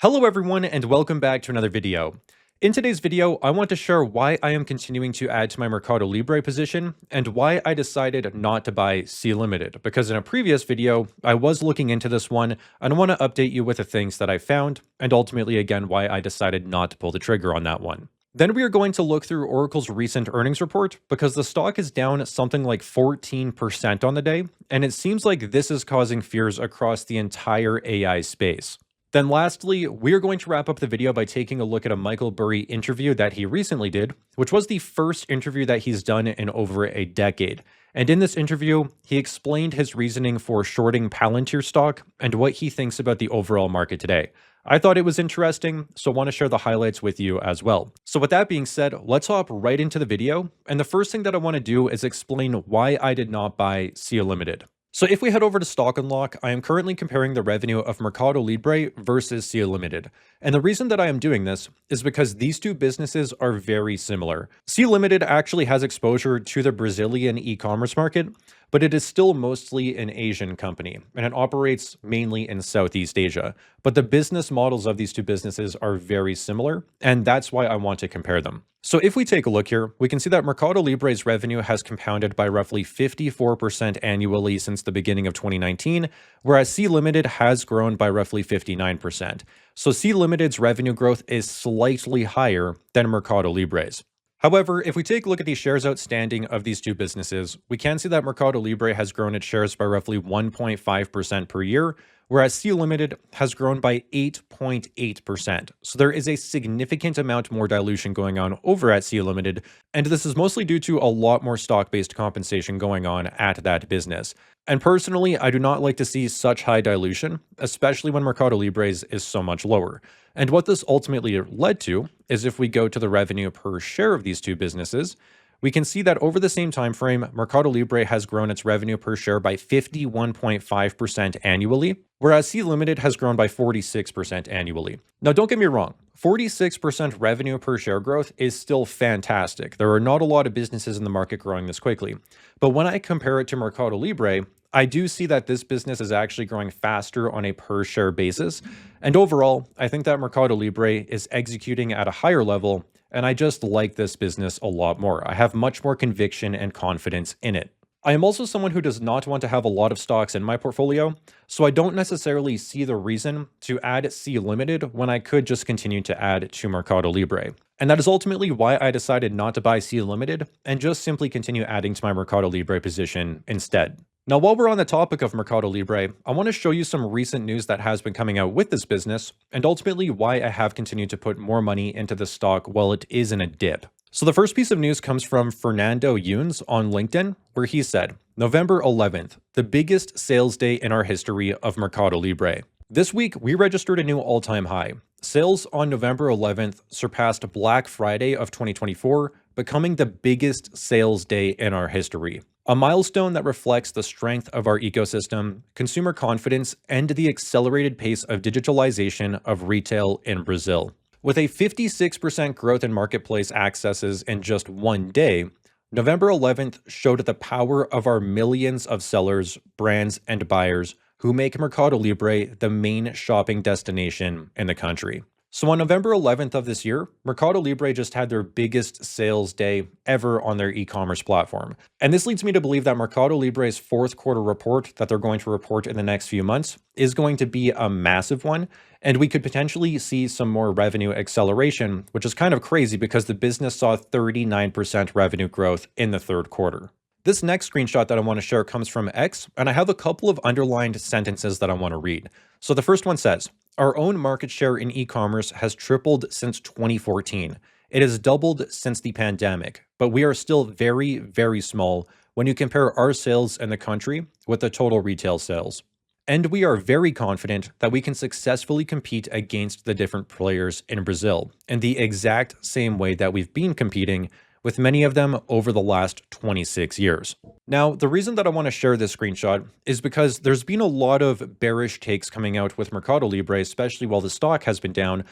Hello everyone and welcome back to another video. In today's video, I want to share why I am continuing to add to my Mercado Libre position and why I decided not to buy C Limited, because in a previous video, I was looking into this one and I want to update you with the things that I found and ultimately again why I decided not to pull the trigger on that one. Then we are going to look through Oracle's recent earnings report because the stock is down something like 14% on the day, and it seems like this is causing fears across the entire AI space. Then lastly, we're going to wrap up the video by taking a look at a Michael Burry interview that he recently did, which was the first interview that he's done in over a decade. And in this interview, he explained his reasoning for shorting Palantir stock and what he thinks about the overall market today. I thought it was interesting, so I want to share the highlights with you as well. So with that being said, let's hop right into the video. And the first thing that I want to do is explain why I did not buy C Limited. So if we head over to Stock Unlock, I am currently comparing the revenue of Mercado Libre versus C Limited. And the reason that I am doing this is because these two businesses are very similar. C Limited actually has exposure to the Brazilian e-commerce market, but it is still mostly an Asian company, and it operates mainly in Southeast Asia. But the business models of these two businesses are very similar, and that's why I want to compare them. So if we take a look here, we can see that Mercado Libre's revenue has compounded by roughly 54% annually since the beginning of 2019, whereas C Limited has grown by roughly 59%. So C Limited's revenue growth is slightly higher than Mercado Libre's. However, if we take a look at the shares outstanding of these two businesses, we can see that Mercado Libre has grown its shares by roughly 1.5% per year, whereas C Limited has grown by 8.8%. So there is a significant amount more dilution going on over at C Limited, and this is mostly due to a lot more stock-based compensation going on at that business. And personally, I do not like to see such high dilution, especially when Mercado Libre's is so much lower. And what this ultimately led to is if we go to the revenue per share of these two businesses, we can see that over the same time frame, Mercado Libre has grown its revenue per share by 51.5% annually, whereas C Limited has grown by 46% annually. Now, don't get me wrong, 46% revenue per share growth is still fantastic. There are not a lot of businesses in the market growing this quickly. But when I compare it to Mercado Libre, I do see that this business is actually growing faster on a per share basis. And overall, I think that Mercado Libre is executing at a higher level, and I just like this business a lot more. I have much more conviction and confidence in it. I am also someone who does not want to have a lot of stocks in my portfolio, so I don't necessarily see the reason to add C Limited when I could just continue to add to Mercado Libre. And that is ultimately why I decided not to buy C Limited and just simply continue adding to my Mercado Libre position instead. Now, while we're on the topic of Mercado Libre, I want to show you some recent news that has been coming out with this business, and ultimately why I have continued to put more money into the stock while it is in a dip. So the first piece of news comes from Fernando Yunes on LinkedIn, where he said, November 11th, the biggest sales day in our history of Mercado Libre. This week, we registered a new all-time high. Sales on November 11th surpassed Black Friday of 2024, becoming the biggest sales day in our history. A milestone that reflects the strength of our ecosystem, consumer confidence, and the accelerated pace of digitalization of retail in Brazil. With a 56% growth in marketplace accesses in just one day, November 11th showed the power of our millions of sellers, brands, and buyers who make Mercado Libre the main shopping destination in the country. So on November 11th of this year, Mercado Libre just had their biggest sales day ever on their e-commerce platform. And this leads me to believe that Mercado Libre's fourth quarter report that they're going to report in the next few months is going to be a massive one. And we could potentially see some more revenue acceleration, which is kind of crazy because the business saw 39% revenue growth in the third quarter. This next screenshot that I want to share comes from X, and I have a couple of underlined sentences that I want to read. So the first one says, our own market share in e-commerce has tripled since 2014. It has doubled since the pandemic, but we are still very, very small when you compare our sales in the country with the total retail sales. And we are very confident that we can successfully compete against the different players in Brazil in the exact same way that we've been competing with many of them over the last 26 years. Now, the reason that I want to share this screenshot is because there's been a lot of bearish takes coming out with Mercado Libre, especially while the stock has been down,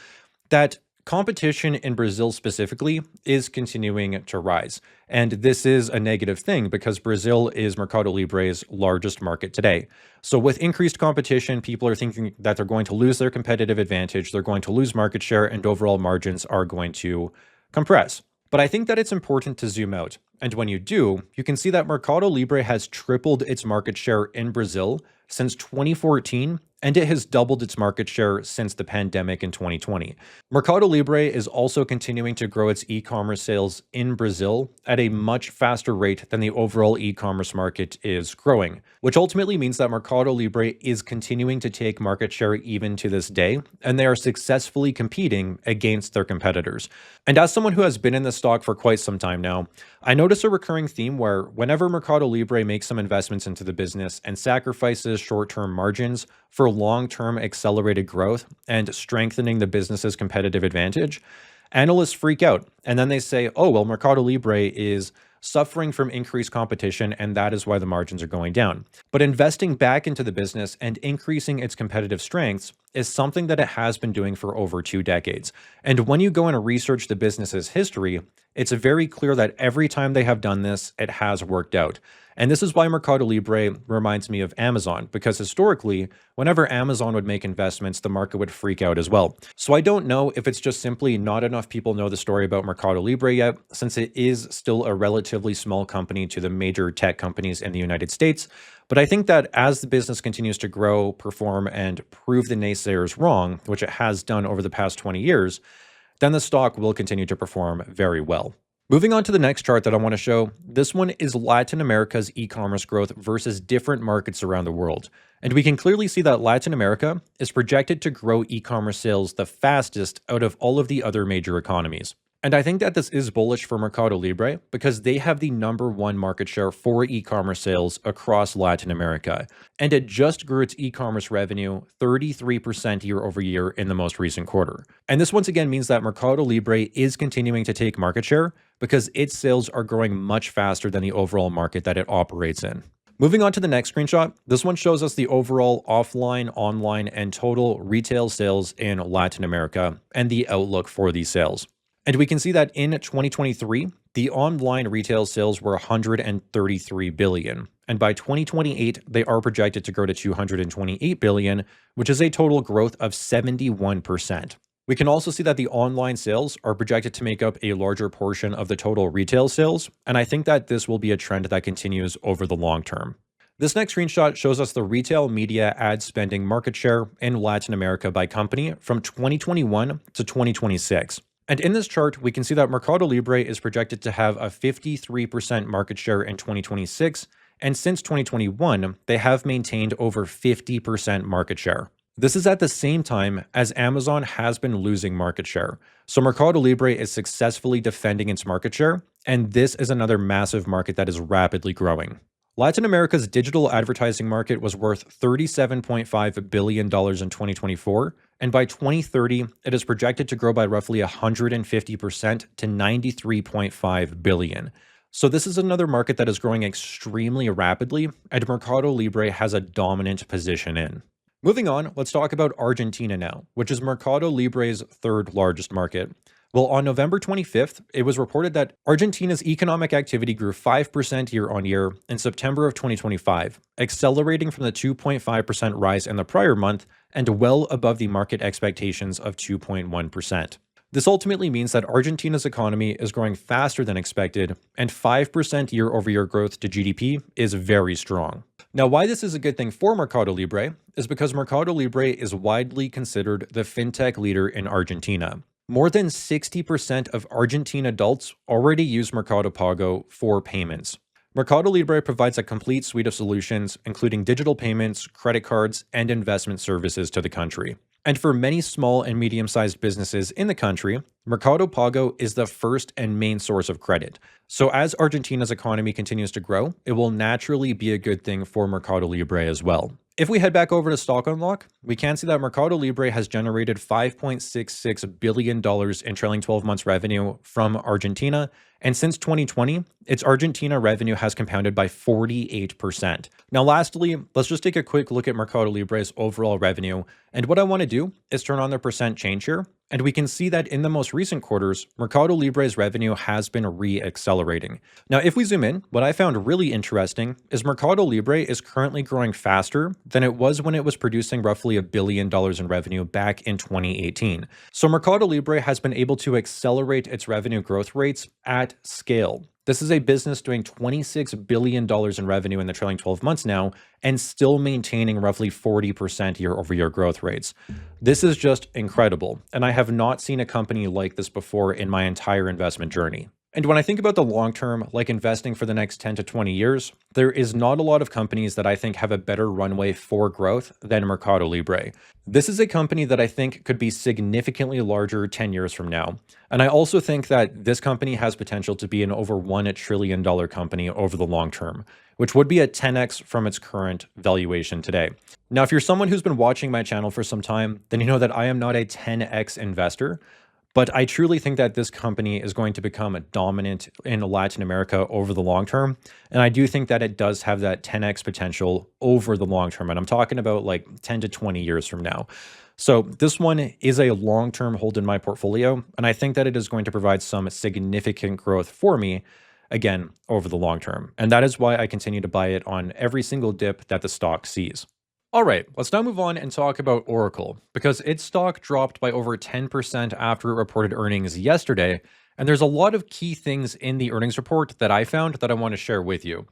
that Competition in Brazil specifically is continuing to rise. And this is a negative thing because Brazil is Mercado Libre's largest market today. So, with increased competition, people are thinking that they're going to lose their competitive advantage, they're going to lose market share, and overall margins are going to compress. But I think that it's important to zoom out. And when you do, you can see that Mercado Libre has tripled its market share in Brazil since 2014, and it has doubled its market share since the pandemic in 2020. Mercado Libre is also continuing to grow its e-commerce sales in Brazil at a much faster rate than the overall e-commerce market is growing, which ultimately means that Mercado Libre is continuing to take market share even to this day, and they are successfully competing against their competitors. And as someone who has been in this stock for quite some time now, I notice a recurring theme where whenever Mercado Libre makes some investments into the business and sacrifices short-term margins for long-term accelerated growth and strengthening the business's competitive advantage, analysts freak out. And then they say, oh, well, Mercado Libre is suffering from increased competition, and that is why the margins are going down. But investing back into the business and increasing its competitive strengths is something that it has been doing for over 2 decades. And when you go and research the business's history, it's very clear that every time they have done this, it has worked out. And this is why Mercado Libre reminds me of Amazon, because historically, whenever Amazon would make investments, the market would freak out as well. So I don't know if it's just simply not enough people know the story about Mercado Libre yet, since it is still a relatively small company to the major tech companies in the United States. But I think that as the business continues to grow, perform, and prove the naysayers wrong, which it has done over the past 20 years, then the stock will continue to perform very well. Moving on to the next chart that I want to show, this one is Latin America's e-commerce growth versus different markets around the world. And we can clearly see that Latin America is projected to grow e-commerce sales the fastest out of all of the other major economies. And I think that this is bullish for Mercado Libre because they have the #1 market share for e-commerce sales across Latin America. And it just grew its e-commerce revenue 33% year over year in the most recent quarter. And this once again means that Mercado Libre is continuing to take market share because its sales are growing much faster than the overall market that it operates in. Moving on to the next screenshot, this one shows us the overall offline, online, and total retail sales in Latin America and the outlook for these sales. And we can see that in 2023, the online retail sales were 133 billion. And by 2028, they are projected to grow to 228 billion, which is a total growth of 71%. We can also see that the online sales are projected to make up a larger portion of the total retail sales. And I think that this will be a trend that continues over the long term. This next screenshot shows us the retail media ad spending market share in Latin America by company from 2021 to 2026. And in this chart, we can see that Mercado Libre is projected to have a 53% market share in 2026, and since 2021, they have maintained over 50% market share. This is at the same time as Amazon has been losing market share. So Mercado Libre is successfully defending its market share, and this is another massive market that is rapidly growing. Latin America's digital advertising market was worth $37.5 billion in 2024, and by 2030, it is projected to grow by roughly 150% to $93.5 billion. So this is another market that is growing extremely rapidly, and Mercado Libre has a dominant position in. Moving on, let's talk about Argentina now, which is Mercado Libre's third largest market. Well, on November 25th, it was reported that Argentina's economic activity grew 5% year on year in September of 2025, accelerating from the 2.5% rise in the prior month and well above the market expectations of 2.1%. This ultimately means that Argentina's economy is growing faster than expected, and 5% year-over-year growth to GDP is very strong. Now, why this is a good thing for Mercado Libre is because Mercado Libre is widely considered the fintech leader in Argentina. More than 60% of Argentine adults already use Mercado Pago for payments. Mercado Libre provides a complete suite of solutions, including digital payments, credit cards, and investment services to the country. And for many small and medium-sized businesses in the country, Mercado Pago is the first and main source of credit. So as Argentina's economy continues to grow, it will naturally be a good thing for Mercado Libre as well. If we head back over to Stock Unlock, we can see that Mercado Libre has generated $5.66 billion in trailing 12 months revenue from Argentina. And since 2020, its Argentina revenue has compounded by 48%. Now, lastly, let's just take a quick look at Mercado Libre's overall revenue. And what I want to do is turn on the percent change here And we can see that in the most recent quarters, Mercado Libre's revenue has been re-accelerating. Now, if we zoom in, what I found really interesting is Mercado Libre is currently growing faster than it was when it was producing roughly $1 billion in revenue back in 2018. So Mercado Libre has been able to accelerate its revenue growth rates at scale. This is a business doing $26 billion in revenue in the trailing 12 months now and still maintaining roughly 40% year-over-year growth rates. This is just incredible, and I have not seen a company like this before in my entire investment journey. And when I think about the long term, like investing for the next 10 to 20 years, there is not a lot of companies that I think have a better runway for growth than Mercado Libre. This is a company that I think could be significantly larger 10 years from now. And I also think that this company has potential to be an over $1 trillion company over the long term, which would be a 10x from its current valuation today. Now, if you're someone who's been watching my channel for some time, then you know that I am not a 10x investor. But I truly think that this company is going to become dominant in Latin America over the long term. And I do think that it does have that 10x potential over the long term. And I'm talking about like 10 to 20 years from now. So this one is a long-term hold in my portfolio. And I think that it is going to provide some significant growth for me, again, over the long term. And that is why I continue to buy it on every single dip that the stock sees. All right, let's now move on and talk about Oracle, because its stock dropped by over 10% after it reported earnings yesterday, and there's a lot of key things in the earnings report that I found that I want to share with you.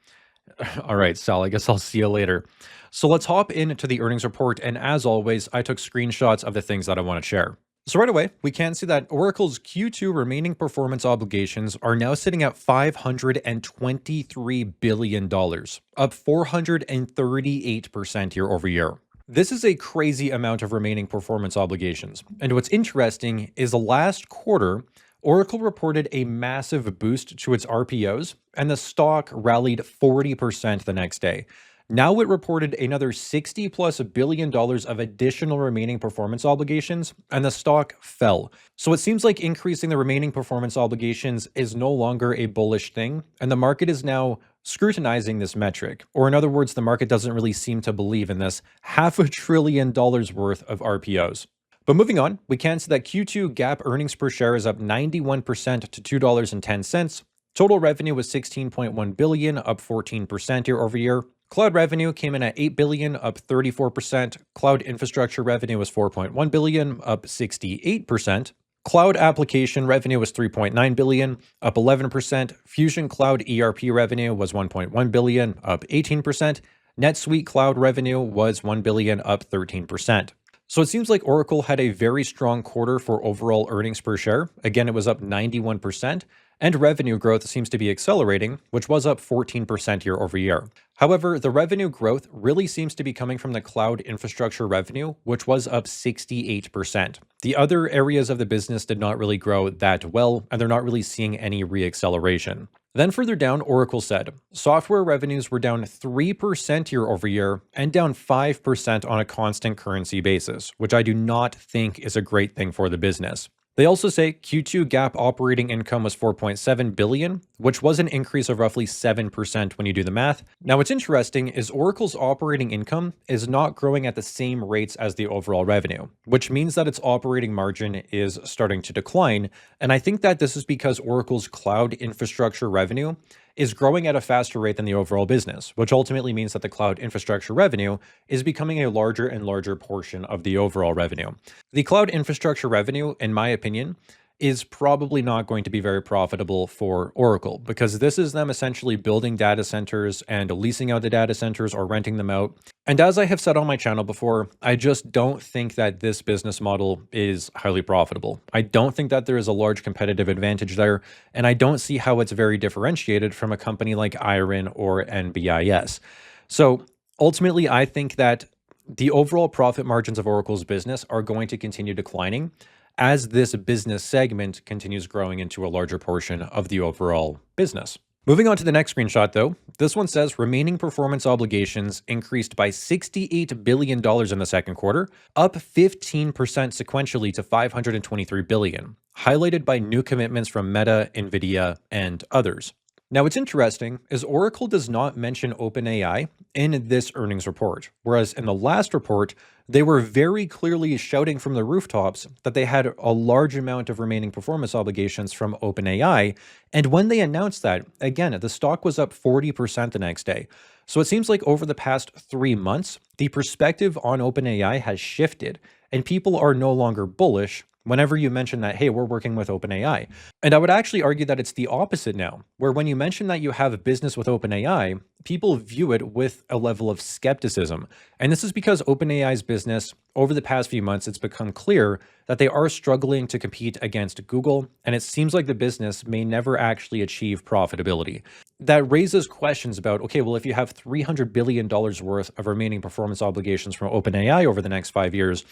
All right, Sal, I guess I'll see you later. So let's hop into the earnings report, and as always, I took screenshots of the things that I want to share. So right away, we can see that Oracle's Q2 remaining performance obligations are now sitting at $523 billion, up 438% year over year. This is a crazy amount of remaining performance obligations. And what's interesting is last quarter, Oracle reported a massive boost to its RPOs, and the stock rallied 40% the next day. Now it reported another $60+ billion of additional remaining performance obligations, and the stock fell. So it seems like increasing the remaining performance obligations is no longer a bullish thing, and the market is now scrutinizing this metric. Or in other words, the market doesn't really seem to believe in this $500 billion worth of RPOs. But moving on, we can see that Q2 GAAP earnings per share is up 91% to $2.10. Total revenue was $16.1 billion, up 14% year over year. Cloud revenue came in at $8 billion, up 34%. Cloud infrastructure revenue was $4.1 billion, up 68%. Cloud application revenue was $3.9 billion, up 11%. Fusion Cloud ERP revenue was $1.1 billion, up 18%. NetSuite Cloud revenue was $1 billion, up 13%. So it seems like Oracle had a very strong quarter for overall earnings per share. Again, it was up 91%. And revenue growth seems to be accelerating, which was up 14% year over year. However, the revenue growth really seems to be coming from the cloud infrastructure revenue, which was up 68%. The other areas of the business did not really grow that well, and they're not really seeing any re-acceleration. Then further down, Oracle said, software revenues were down 3% year over year and down 5% on a constant currency basis, which I do not think is a great thing for the business. They also say Q2 GAAP operating income was $4.7 billion, which was an increase of roughly 7% when you do the math. Now, what's interesting is Oracle's operating income is not growing at the same rates as the overall revenue, which means that its operating margin is starting to decline. And I think that this is because Oracle's cloud infrastructure revenue is growing at a faster rate than the overall business, which ultimately means that the cloud infrastructure revenue is becoming a larger and larger portion of the overall revenue. The cloud infrastructure revenue, in my opinion, is probably not going to be very profitable for Oracle, because this is them essentially building data centers and leasing out the data centers or renting them out. And as I have said on my channel before, I just don't think that this business model is highly profitable. I don't think that there is a large competitive advantage there, and I don't see how it's very differentiated from a company like Iron or NBIS. So ultimately, I think that the overall profit margins of Oracle's business are going to continue declining as this business segment continues growing into a larger portion of the overall business. Moving on to the next screenshot, though, this one says remaining performance obligations increased by $68 billion in the second quarter, up 15% sequentially to $523 billion, highlighted by new commitments from Meta, NVIDIA, and others. Now, what's interesting is Oracle does not mention OpenAI in this earnings report, whereas in the last report, they were very clearly shouting from the rooftops that they had a large amount of remaining performance obligations from OpenAI. And when they announced that, again, the stock was up 40% the next day. So it seems like over the past 3 months, the perspective on OpenAI has shifted, and people are no longer bullish whenever you mention that, hey, we're working with OpenAI. And I would actually argue that it's the opposite now, where when you mention that you have a business with OpenAI, people view it with a level of skepticism. And this is because OpenAI's business, over the past few months, it's become clear that they are struggling to compete against Google, and it seems like the business may never actually achieve profitability. That raises questions about, okay, well, if you have $300 billion worth of remaining performance obligations from OpenAI over the next 5 years,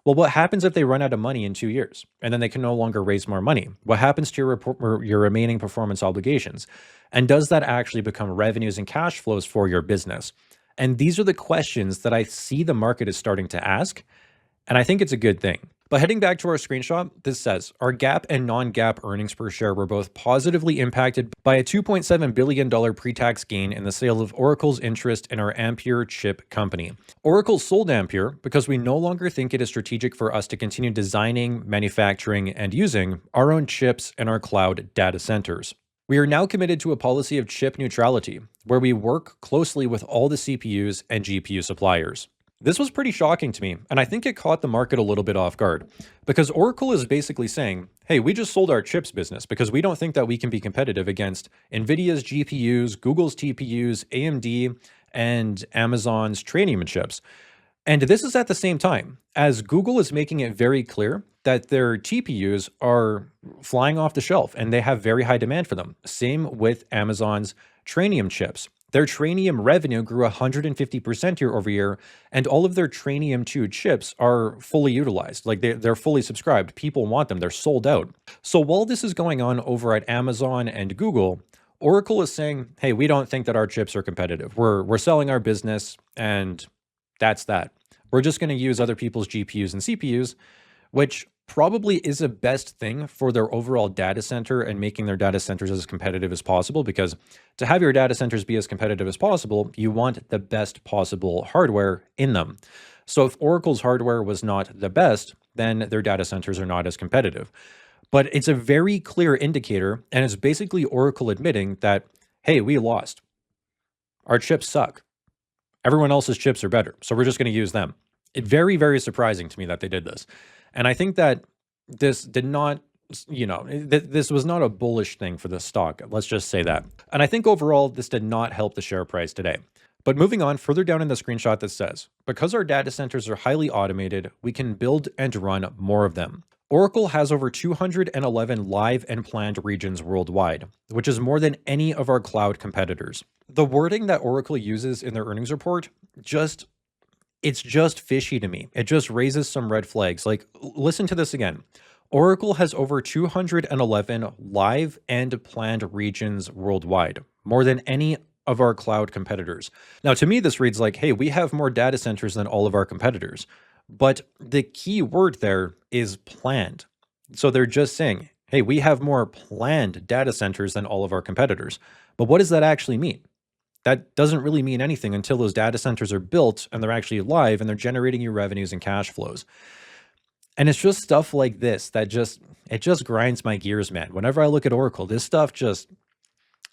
well, what happens if they run out of money in 2 years and then they can no longer raise more money? What happens to your remaining performance obligations? And does that actually become revenues and cash flows for your business? And these are the questions that I see the market is starting to ask. And I think it's a good thing. But heading back to our screenshot, this says, our GAAP and non-GAAP earnings per share were both positively impacted by a $2.7 billion pre-tax gain in the sale of Oracle's interest in our Ampere chip company. Oracle sold Ampere because we no longer think it is strategic for us to continue designing, manufacturing, and using our own chips in our cloud data centers. We are now committed to a policy of chip neutrality, where we work closely with all the CPUs and GPU suppliers. This was pretty shocking to me, and I think it caught the market a little bit off guard, because Oracle is basically saying, hey, we just sold our chips business because we don't think that we can be competitive against NVIDIA's GPUs, Google's TPUs, AMD, and Amazon's Trainium chips. And this is at the same time as Google is making it very clear that their TPUs are flying off the shelf and they have very high demand for them. Same with Amazon's Trainium chips. Their Trainium revenue grew 150% year over year, and all of their Trainium 2 chips are fully utilized. Like they're fully subscribed. People want them. They're sold out. So while this is going on over at Amazon and Google, Oracle is saying, hey, we don't think that our chips are competitive. We're selling our business, and that's that. We're just going to use other people's GPUs and CPUs, which probably is a best thing for their overall data center and making their data centers as competitive as possible, because to have your data centers be as competitive as possible, you want the best possible hardware in them. So if Oracle's hardware was not the best, then their data centers are not as competitive. But it's a very clear indicator, and it's basically Oracle admitting that, hey, we lost. Our chips suck. Everyone else's chips are better, so we're just going to use them. It's very, very surprising to me that they did this. And I think that this did not, this was not a bullish thing for the stock. Let's just say that. And I think overall, this did not help the share price today. But moving on, further down in the screenshot that says, because our data centers are highly automated, we can build and run more of them. Oracle has over 211 live and planned regions worldwide, which is more than any of our cloud competitors. The wording that Oracle uses in their earnings report it's just fishy to me. It just raises some red flags. Like, listen to this again. Oracle has over 211 live and planned regions worldwide, more than any of our cloud competitors. Now, to me, this reads like, hey, we have more data centers than all of our competitors. But the key word there is planned. So they're just saying, hey, we have more planned data centers than all of our competitors. But what does that actually mean? That doesn't really mean anything until those data centers are built and they're actually live and they're generating you revenues and cash flows. And it's just stuff like this that it just grinds my gears, man. Whenever I look at Oracle, this stuff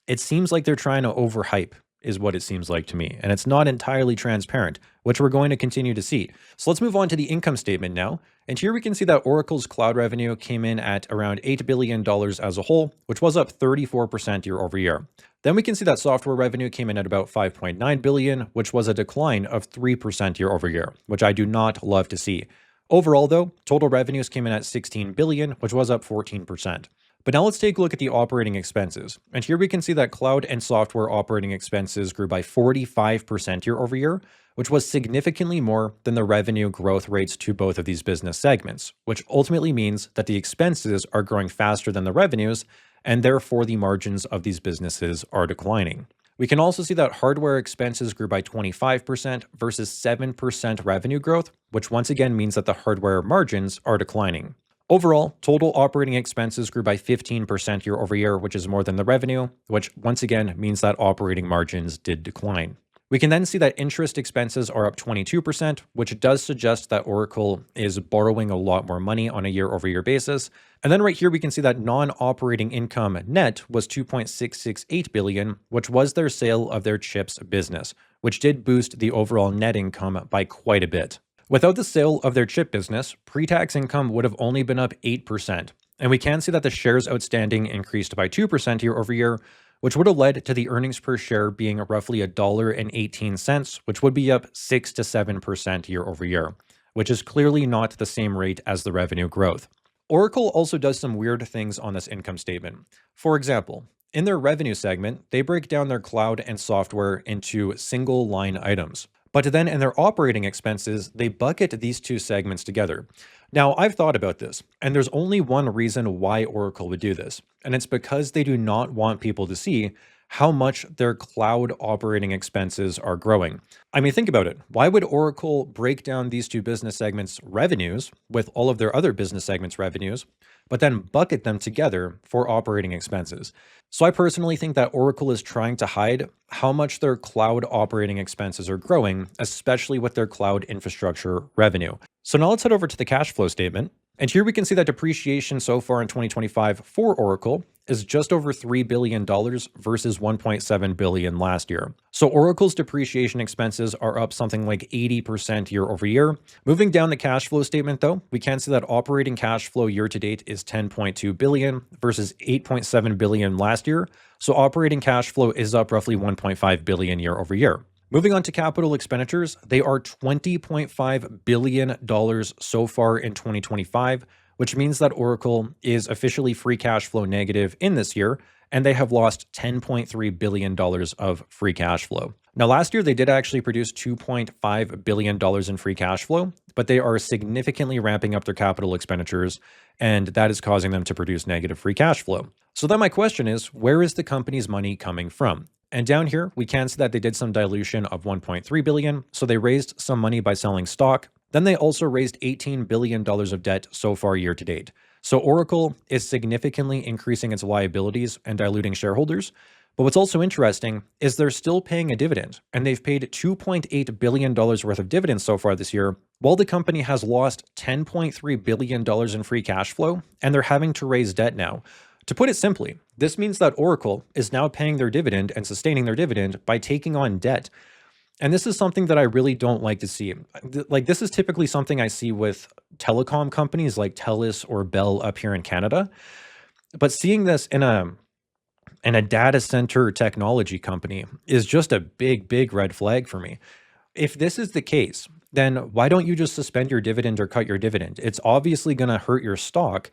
it seems like they're trying to overhype is what it seems like to me. And it's not entirely transparent, which we're going to continue to see. So let's move on to the income statement now. And here we can see that Oracle's cloud revenue came in at around $8 billion as a whole, which was up 34% year over year. Then we can see that software revenue came in at about $5.9 billion, which was a decline of 3% year over year, which I do not love to see. Overall, though, total revenues came in at $16 billion, which was up 14%. But now let's take a look at the operating expenses. And here we can see that cloud and software operating expenses grew by 45% year over year, which was significantly more than the revenue growth rates to both of these business segments, which ultimately means that the expenses are growing faster than the revenues, and therefore the margins of these businesses are declining. We can also see that hardware expenses grew by 25% versus 7% revenue growth, which once again means that the hardware margins are declining. Overall, total operating expenses grew by 15% year over year, which is more than the revenue, which once again means that operating margins did decline. We can then see that interest expenses are up 22%, which does suggest that Oracle is borrowing a lot more money on a year over year basis. And then right here, we can see that non-operating income net was 2.668 billion, which was their sale of their chips business, which did boost the overall net income by quite a bit. Without the sale of their chip business, pre-tax income would have only been up 8%. And we can see that the shares outstanding increased by 2% year over year, which would have led to the earnings per share being roughly $1.18, which would be up 6 to 7% year over year, which is clearly not the same rate as the revenue growth. Oracle also does some weird things on this income statement. For example, in their revenue segment, they break down their cloud and software into single line items. But then in their operating expenses, they bucket these two segments together. Now, I've thought about this, and there's only one reason why Oracle would do this, and it's because they do not want people to see how much their cloud operating expenses are growing. I mean, think about it. Why would Oracle break down these two business segments' revenues with all of their other business segments' revenues, but then bucket them together for operating expenses? So I personally think that Oracle is trying to hide how much their cloud operating expenses are growing, especially with their cloud infrastructure revenue. So now let's head over to the cash flow statement. And here we can see that depreciation so far in 2025 for Oracle is just over $3 billion versus $1.7 billion last year. So Oracle's depreciation expenses are up something like 80% year over year. Moving down the cash flow statement though, we can see that operating cash flow year to date is 10.2 billion versus 8.7 billion last year. So operating cash flow is up roughly 1.5 billion year over year. Moving on to capital expenditures, they are $20.5 billion so far in 2025, which means that Oracle is officially free cash flow negative in this year, and they have lost $10.3 billion of free cash flow. Now, last year, they did actually produce $2.5 billion in free cash flow, but they are significantly ramping up their capital expenditures, and that is causing them to produce negative free cash flow. So then my question is, where is the company's money coming from? And down here, we can see that they did some dilution of 1.3 billion. So they raised some money by selling stock. Then they also raised $18 billion of debt so far year to date. So Oracle is significantly increasing its liabilities and diluting shareholders. But what's also interesting is they're still paying a dividend, and they've paid $2.8 billion worth of dividends so far this year, while the company has lost $10.3 billion in free cash flow, and they're having to raise debt now. To put it simply, this means that Oracle is now paying their dividend and sustaining their dividend by taking on debt. And this is something that I really don't like to see. Like, this is typically something I see with telecom companies like TELUS or Bell up here in Canada. But seeing this in a data center technology company is just a big, big red flag for me. If this is the case, then why don't you just suspend your dividend or cut your dividend? It's obviously going to hurt your stock,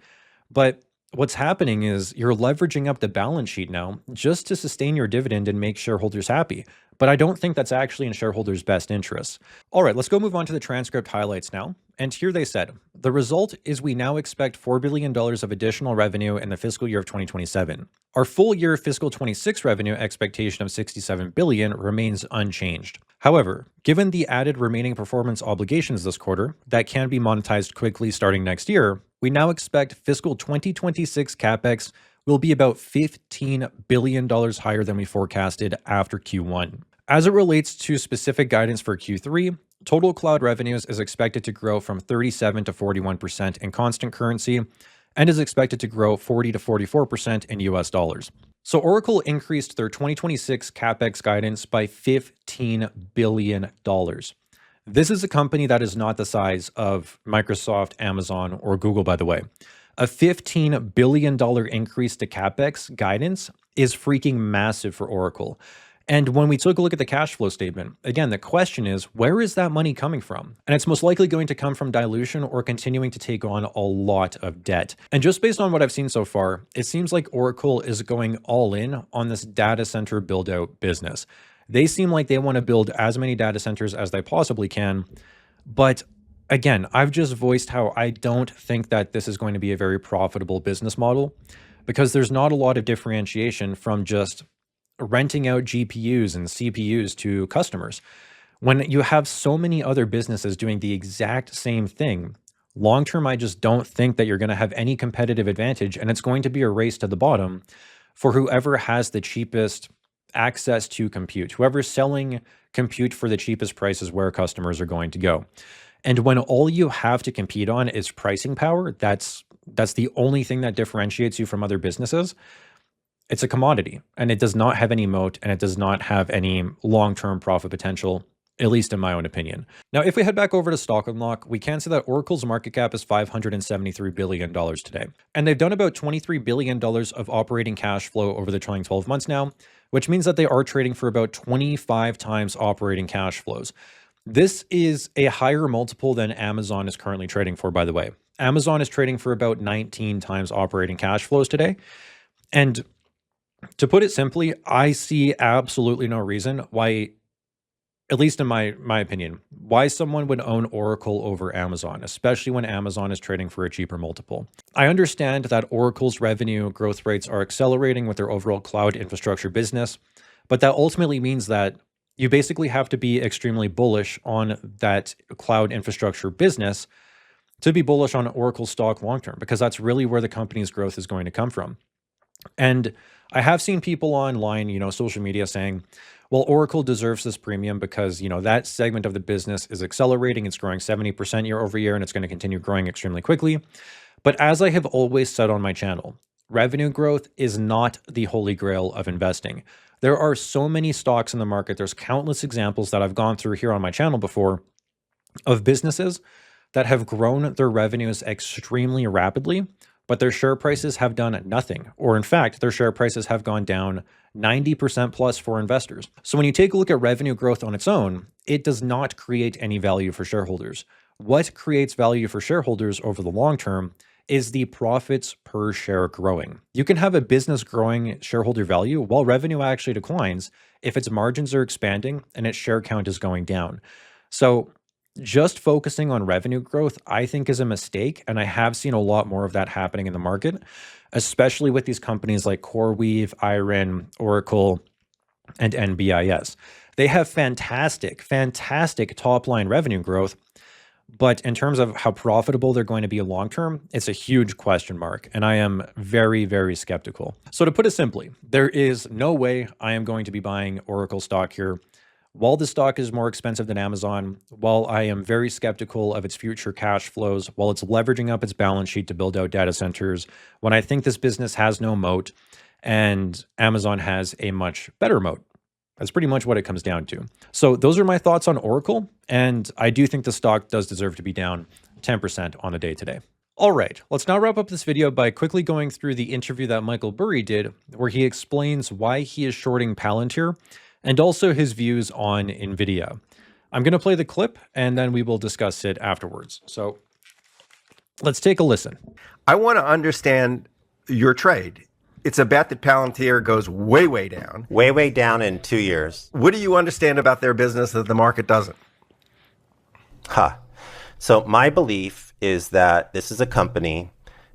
but what's happening is you're leveraging up the balance sheet now just to sustain your dividend and make shareholders happy. But I don't think that's actually in shareholders' best interests. All right, let's go move on to the transcript highlights now. And here they said, the result is we now expect $4 billion of additional revenue in the fiscal year of 2027. Our full year fiscal 26 revenue expectation of $67 billion remains unchanged. However, given the added remaining performance obligations this quarter that can be monetized quickly starting next year, we now expect fiscal 2026 CapEx will be about $15 billion higher than we forecasted after Q1. As it relates to specific guidance for Q3, total cloud revenues is expected to grow from 37 to 41% in constant currency and is expected to grow 40 to 44% in US dollars. So Oracle increased their 2026 CapEx guidance by $15 billion. This is a company that is not the size of Microsoft, Amazon, or Google, by the way. A $15 billion increase to CapEx guidance is freaking massive for Oracle. And when we took a look at the cash flow statement, again, the question is, where is that money coming from? And it's most likely going to come from dilution or continuing to take on a lot of debt. And just based on what I've seen so far, it seems like Oracle is going all in on this data center build out business. They seem like they want to build as many data centers as they possibly can. But again, I've just voiced how I don't think that this is going to be a very profitable business model because there's not a lot of differentiation from just renting out GPUs and CPUs to customers. When you have so many other businesses doing the exact same thing, Long term, I just don't think that you're going to have any competitive advantage, and it's going to be a race to the bottom for whoever has the cheapest access to compute. Whoever's selling compute for the cheapest price is where customers are going to go. And when all you have to compete on is pricing power, that's the only thing that differentiates you from other businesses. It's a commodity, and it does not have any moat, and it does not have any long-term profit potential, at least in my own opinion. Now, if we head back over to Stock Unlock, we can see that Oracle's market cap is $573 billion today. And they've done about $23 billion of operating cash flow over the trailing 12 months now, which means that they are trading for about 25 times operating cash flows. This is a higher multiple than Amazon is currently trading for, by the way. Amazon is trading for about 19 times operating cash flows today. And to put it simply, I see absolutely no reason why, at least in my opinion, why someone would own Oracle over Amazon, especially when Amazon is trading for a cheaper multiple. I understand that Oracle's revenue growth rates are accelerating with their overall cloud infrastructure business, but that ultimately means that you basically have to be extremely bullish on that cloud infrastructure business to be bullish on Oracle stock long-term, because that's really where the company's growth is going to come from. And I have seen people online, social media saying, well, Oracle deserves this premium because, that segment of the business is accelerating. It's growing 70% year over year, and it's going to continue growing extremely quickly. But as I have always said on my channel, revenue growth is not the holy grail of investing. There are so many stocks in the market. There's countless examples that I've gone through here on my channel before of businesses that have grown their revenues extremely rapidly, but their share prices have done nothing. Or in fact, their share prices have gone down 90% plus for investors. So when you take a look at revenue growth on its own, it does not create any value for shareholders. What creates value for shareholders over the long term is the profits per share growing. You can have a business growing shareholder value while revenue actually declines if its margins are expanding and its share count is going down. So just focusing on revenue growth, I think, is a mistake. And I have seen a lot more of that happening in the market, especially with these companies like CoreWeave, Iron, Oracle, and NBIS. They have fantastic top line revenue growth. But in terms of how profitable they're going to be long-term, it's a huge question mark. And I am very, very skeptical. So to put it simply, there is no way I am going to be buying Oracle stock here. While the stock is more expensive than Amazon, while I am very skeptical of its future cash flows, while it's leveraging up its balance sheet to build out data centers, when I think this business has no moat and Amazon has a much better moat. That's pretty much what it comes down to. So those are my thoughts on Oracle, and I do think the stock does deserve to be down 10% on the day today. All right, let's now wrap up this video by quickly going through the interview that Michael Burry did, where he explains why he is shorting Palantir and also his views on NVIDIA. I'm going to play the clip, and then we will discuss it afterwards. So let's take a listen. I want to understand your trade. It's a bet that Palantir goes way, way down. Way, way down in 2 years. What do you understand about their business that the market doesn't? So my belief is that this is a company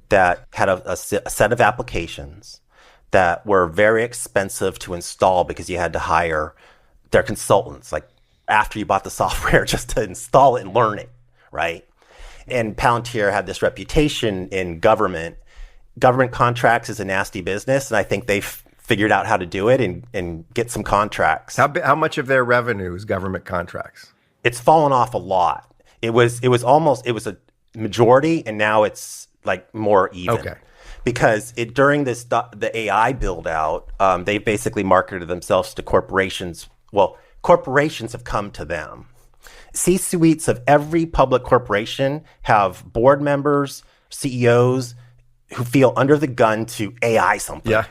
that had a set of applications that were very expensive to install because you had to hire their consultants, like after you bought the software, just to install it and learn it, right? And Palantir had this reputation in government. Government contracts is a nasty business, and I think they've figured out how to do it and get some contracts. How much of their revenue is government contracts? It's fallen off a lot. It was a majority, and now it's like more even. Okay. Because during the AI build out, they basically marketed themselves to corporations. Well, corporations have come to them. C-suites of every public corporation have board members, CEOs, who feel under the gun to AI something. Yeah.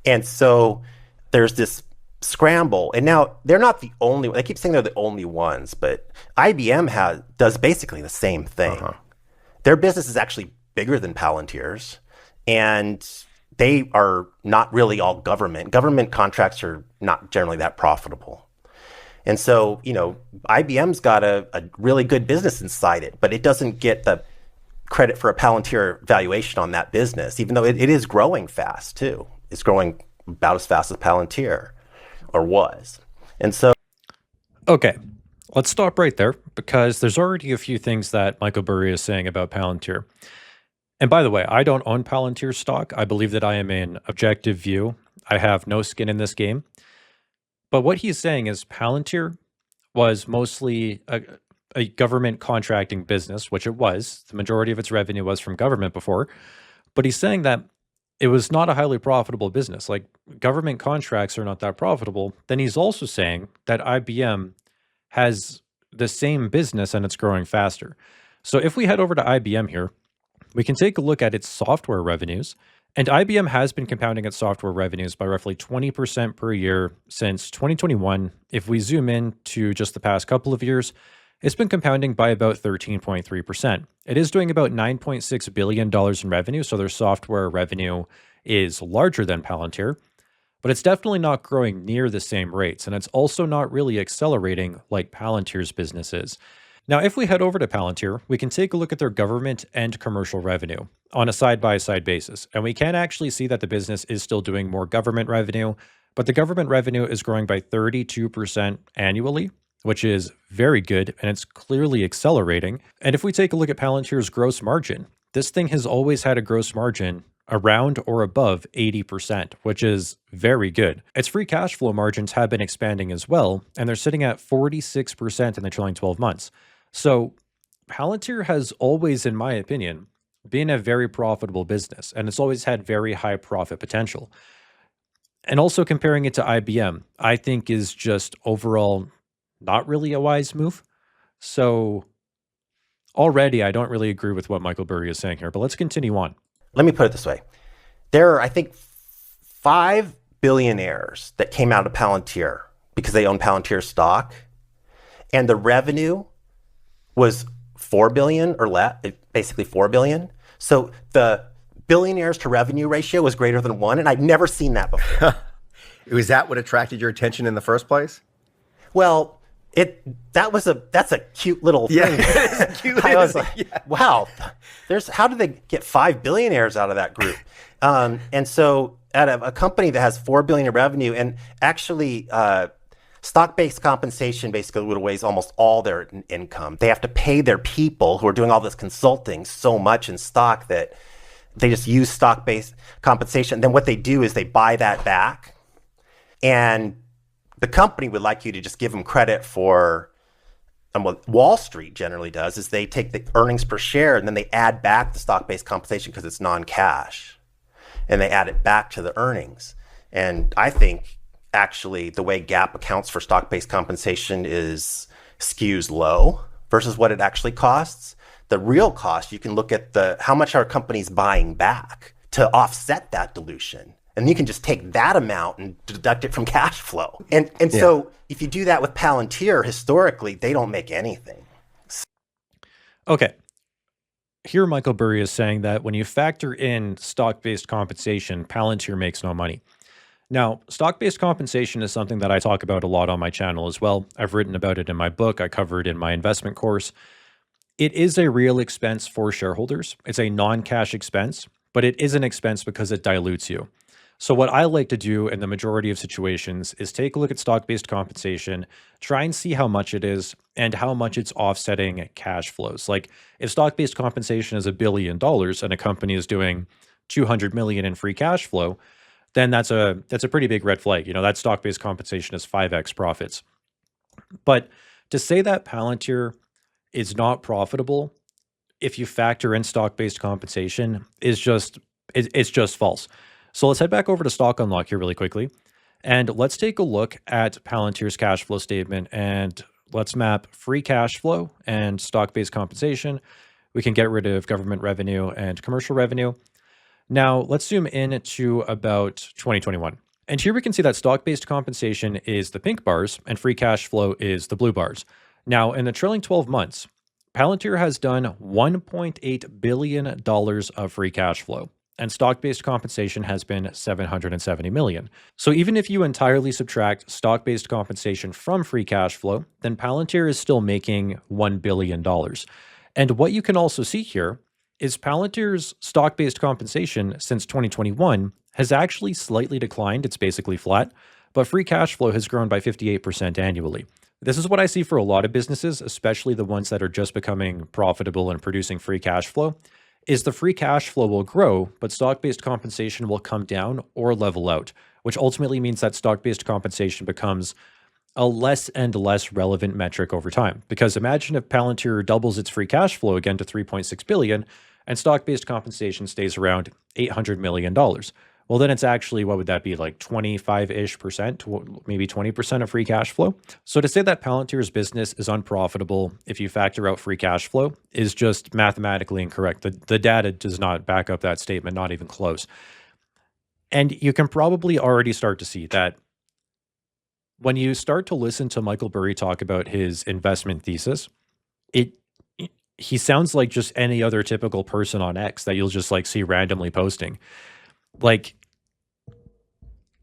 And so there's this scramble. And now they're not the only one. They keep saying they're the only ones, but IBM does basically the same thing. Their business is actually bigger than Palantir's, and they are not really all government. Government contracts are not generally that profitable. And so, IBM's got a really good business inside it, but it doesn't get the credit for a Palantir valuation on that business, even though it is growing fast too. It's growing about as fast as Palantir, or was. And so... Okay, Let's stop right there because there's already a few things that Michael Burry is saying about Palantir. And by the way, I don't own Palantir stock. I believe that I am an objective view. I have no skin in this game. But what he's saying is Palantir was mostly a government contracting business, which it was. The majority of its revenue was from government before. But he's saying that it was not a highly profitable business. Like government contracts are not that profitable. Then he's also saying that IBM has the same business and it's growing faster. So if we head over to IBM here, we can take a look at its software revenues. And IBM has been compounding its software revenues by roughly 20% per year since 2021. If we zoom in to just the past couple of years, it's been compounding by about 13.3%. It is doing about $9.6 billion in revenue, so their software revenue is larger than Palantir, but it's definitely not growing near the same rates, and it's also not really accelerating like Palantir's business is. Now, if we head over to Palantir, we can take a look at their government and commercial revenue on a side-by-side basis, and we can actually see that the business is still doing more government revenue, but the government revenue is growing by 32% annually, which is very good, and it's clearly accelerating. And if we take a look at Palantir's gross margin, this thing has always had a gross margin around or above 80%, which is very good. Its free cash flow margins have been expanding as well, and they're sitting at 46% in the trailing 12 months. So Palantir has always, in my opinion, been a very profitable business, and it's always had very high profit potential. And also comparing it to IBM, I think is just overall not really a wise move. So already I don't really agree with what Michael Burry is saying here, but let's continue on. Let me put it this way. There are, I think, 5 billionaires that came out of Palantir because they own Palantir stock. And the revenue was 4 billion or less, basically 4 billion. So the billionaires to revenue ratio was greater than 1. And I'd never seen that before. Was that what attracted your attention in the first place? Well, that's a cute little thing. Yeah, cute. I was like, wow, how did they get 5 billionaires out of that group? And so at a company that has 4 billion in revenue, and actually stock-based compensation basically would weighs almost all their income. They have to pay their people who are doing all this consulting so much in stock that they just use stock-based compensation. Then what they do is they buy that back, and the company would like you to just give them credit for, and what Wall Street generally does is they take the earnings per share and then they add back the stock-based compensation because it's non-cash, and they add it back to the earnings. And I think actually the way GAAP accounts for stock-based compensation skews low versus what it actually costs. The real cost, you can look at how much are companies buying back to offset that dilution. And you can just take that amount and deduct it from cash flow. And so if you do that with Palantir, historically, they don't make anything. Okay. Here, Michael Burry is saying that when you factor in stock-based compensation, Palantir makes no money. Now, stock-based compensation is something that I talk about a lot on my channel as well. I've written about it in my book. I cover it in my investment course. It is a real expense for shareholders. It's a non-cash expense, but it is an expense because it dilutes you. So what I like to do in the majority of situations is take a look at stock-based compensation, try and see how much it is and how much it's offsetting cash flows. Like if stock-based compensation is $1 billion and a company is doing 200 million in free cash flow, then that's a pretty big red flag. You know, that stock-based compensation is 5x profits. But to say that Palantir is not profitable if you factor in stock-based compensation is just false. So let's head back over to Stock Unlock here really quickly, and let's take a look at Palantir's cash flow statement, and let's map free cash flow and stock-based compensation. We can get rid of government revenue and commercial revenue. Now let's zoom in to about 2021. And here we can see that stock-based compensation is the pink bars and free cash flow is the blue bars. Now in the trailing 12 months, Palantir has done $1.8 billion of free cash flow, and stock-based compensation has been $770 million. So even if you entirely subtract stock-based compensation from free cash flow, then Palantir is still making $1 billion. And what you can also see here is Palantir's stock-based compensation since 2021 has actually slightly declined. It's basically flat, but free cash flow has grown by 58% annually. This is what I see for a lot of businesses, especially the ones that are just becoming profitable and producing free cash flow, is the free cash flow will grow, but stock-based compensation will come down or level out, which ultimately means that stock-based compensation becomes a less and less relevant metric over time. Because imagine if Palantir doubles its free cash flow again to 3.6 billion and stock-based compensation stays around $800 million. Well, then it's actually, what would that be, like 25-ish percent, maybe 20% of free cash flow? So to say that Palantir's business is unprofitable if you factor out free cash flow is just mathematically incorrect. The data does not back up that statement, not even close. And you can probably already start to see that when you start to listen to Michael Burry talk about his investment thesis, it he sounds like just any other typical person on X that you'll just like see randomly posting. Like,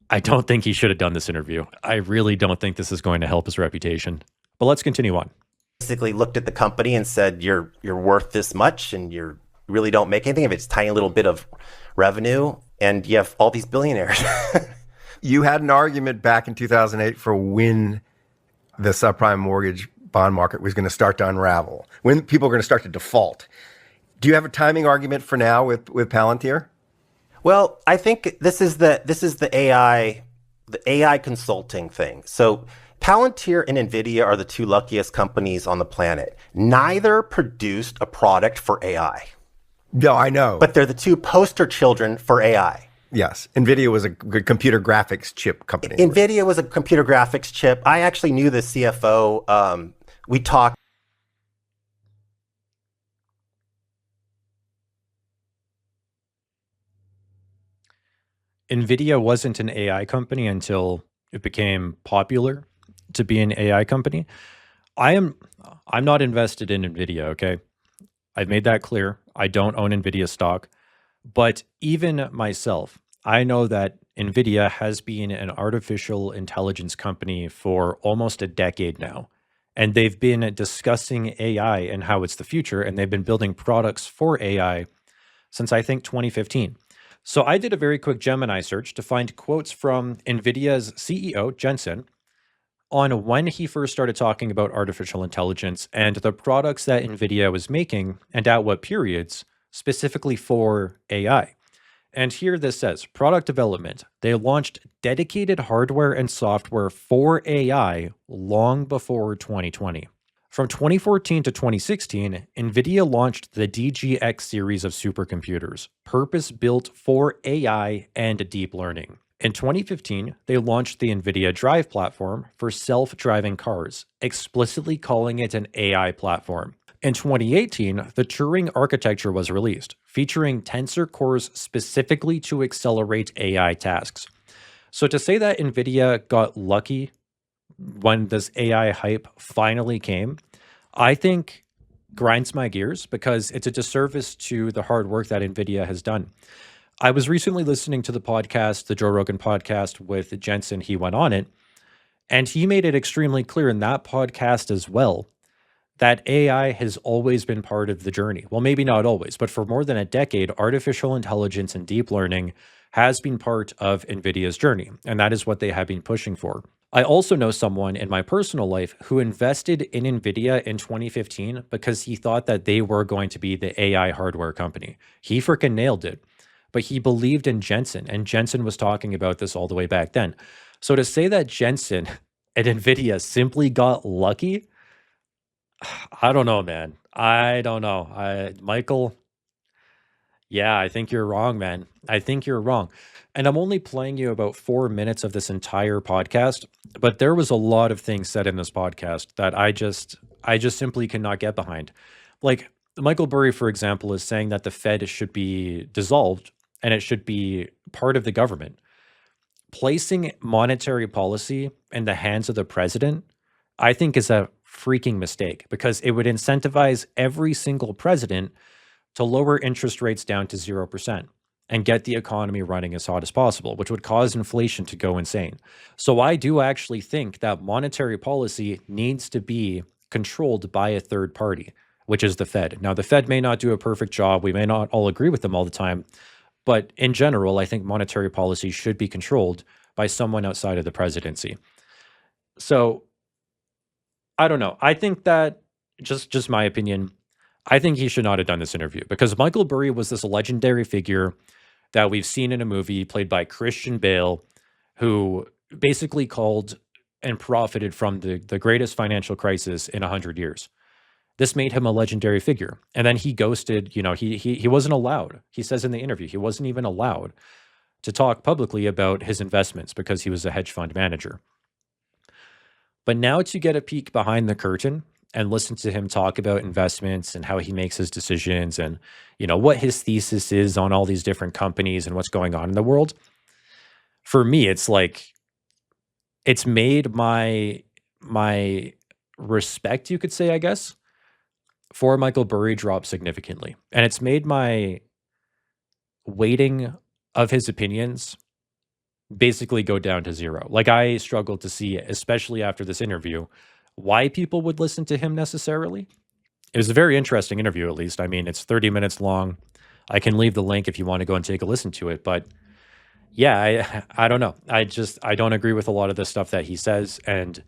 I don't think he should have done this interview. I really don't think this is going to help his reputation. But let's continue on. Basically looked at the company and said, you're worth this much and you really don't make anything if it's a tiny little bit of revenue and you have all these billionaires. You had an argument back in 2008 for when the subprime mortgage bond market was going to start to unravel, when people are going to start to default. Do you have a timing argument for now with Palantir? Well, I think this is the AI consulting thing. So Palantir and NVIDIA are the two luckiest companies on the planet. Neither produced a product for AI. No, I know. But they're the two poster children for AI. Yes. NVIDIA was a good computer graphics chip company. NVIDIA was a computer graphics chip. I actually knew the CFO. We talked. NVIDIA wasn't an AI company until it became popular to be an AI company. I'm not invested in NVIDIA, okay? I've made that clear. I don't own NVIDIA stock. But even myself, I know that NVIDIA has been an artificial intelligence company for almost a decade now. And they've been discussing AI and how it's the future, and they've been building products for AI since I think 2015. So I did a very quick Gemini search to find quotes from NVIDIA's CEO, Jensen, on when he first started talking about artificial intelligence and the products that NVIDIA was making and at what periods, specifically for AI. And here this says, product development. They launched dedicated hardware and software for AI long before 2020. From 2014 to 2016, NVIDIA launched the DGX series of supercomputers, purpose-built for AI and deep learning. In 2015, they launched the NVIDIA Drive platform for self-driving cars, explicitly calling it an AI platform. In 2018, the Turing architecture was released, featuring tensor cores specifically to accelerate AI tasks. So to say that NVIDIA got lucky when this AI hype finally came, I think grinds my gears because it's a disservice to the hard work that NVIDIA has done. I was recently listening to the podcast, the Joe Rogan podcast with Jensen. He went on it, and he made it extremely clear in that podcast as well that AI has always been part of the journey. Well, maybe not always, but for more than a decade, artificial intelligence and deep learning has been part of NVIDIA's journey, and that is what they have been pushing for. I also know someone in my personal life who invested in NVIDIA in 2015 because he thought that they were going to be the AI hardware company. He freaking nailed it, but he believed in Jensen, and Jensen was talking about this all the way back then. So to say that Jensen and NVIDIA simply got lucky, I don't know, man. I don't know. Michael, yeah, I think you're wrong, man. I think you're wrong. And I'm only playing you about 4 minutes of this entire podcast, but there was a lot of things said in this podcast that I just simply cannot get behind. Like Michael Burry, for example, is saying that the Fed should be dissolved and it should be part of the government. Placing monetary policy in the hands of the president, I think is a freaking mistake because it would incentivize every single president to lower interest rates down to 0% and get the economy running as hot as possible, which would cause inflation to go insane. So I do actually think that monetary policy needs to be controlled by a third party, which is the Fed. Now, the Fed may not do a perfect job. We may not all agree with them all the time. But in general, I think monetary policy should be controlled by someone outside of the presidency. So I don't know. I think that just my opinion. I think he should not have done this interview because Michael Burry was this legendary figure that we've seen in a movie played by Christian Bale, who basically called and profited from the greatest financial crisis in 100 years. This made him a legendary figure. And then he ghosted, he wasn't allowed. He says in the interview, he wasn't even allowed to talk publicly about his investments because he was a hedge fund manager. But now to get a peek behind the curtain and listen to him talk about investments and how he makes his decisions and, what his thesis is on all these different companies and what's going on in the world. For me, it's like, it's made my respect, you could say, I guess, for Michael Burry drop significantly. And it's made my weighting of his opinions basically go down to zero. Like, I struggled to see, especially after this interview, why people would listen to him necessarily. It was a very interesting interview, at least. I mean, it's 30 minutes long. I can leave the link if you want to go and take a listen to it. But yeah, I don't know. I don't agree with a lot of the stuff that he says. And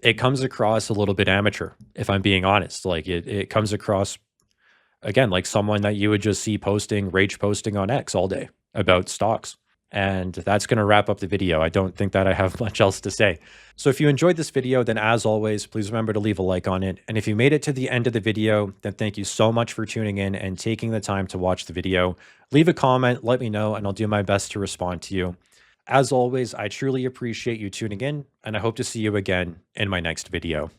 it comes across a little bit amateur, if I'm being honest. Like, it comes across, again, like someone that you would just see rage posting on X all day about stocks. And that's going to wrap up the video. I don't think that I have much else to say. So if you enjoyed this video, then as always, please remember to leave a like on it. And if you made it to the end of the video, then thank you so much for tuning in and taking the time to watch the video. Leave a comment, let me know, and I'll do my best to respond to you. As always, I truly appreciate you tuning in, and I hope to see you again in my next video.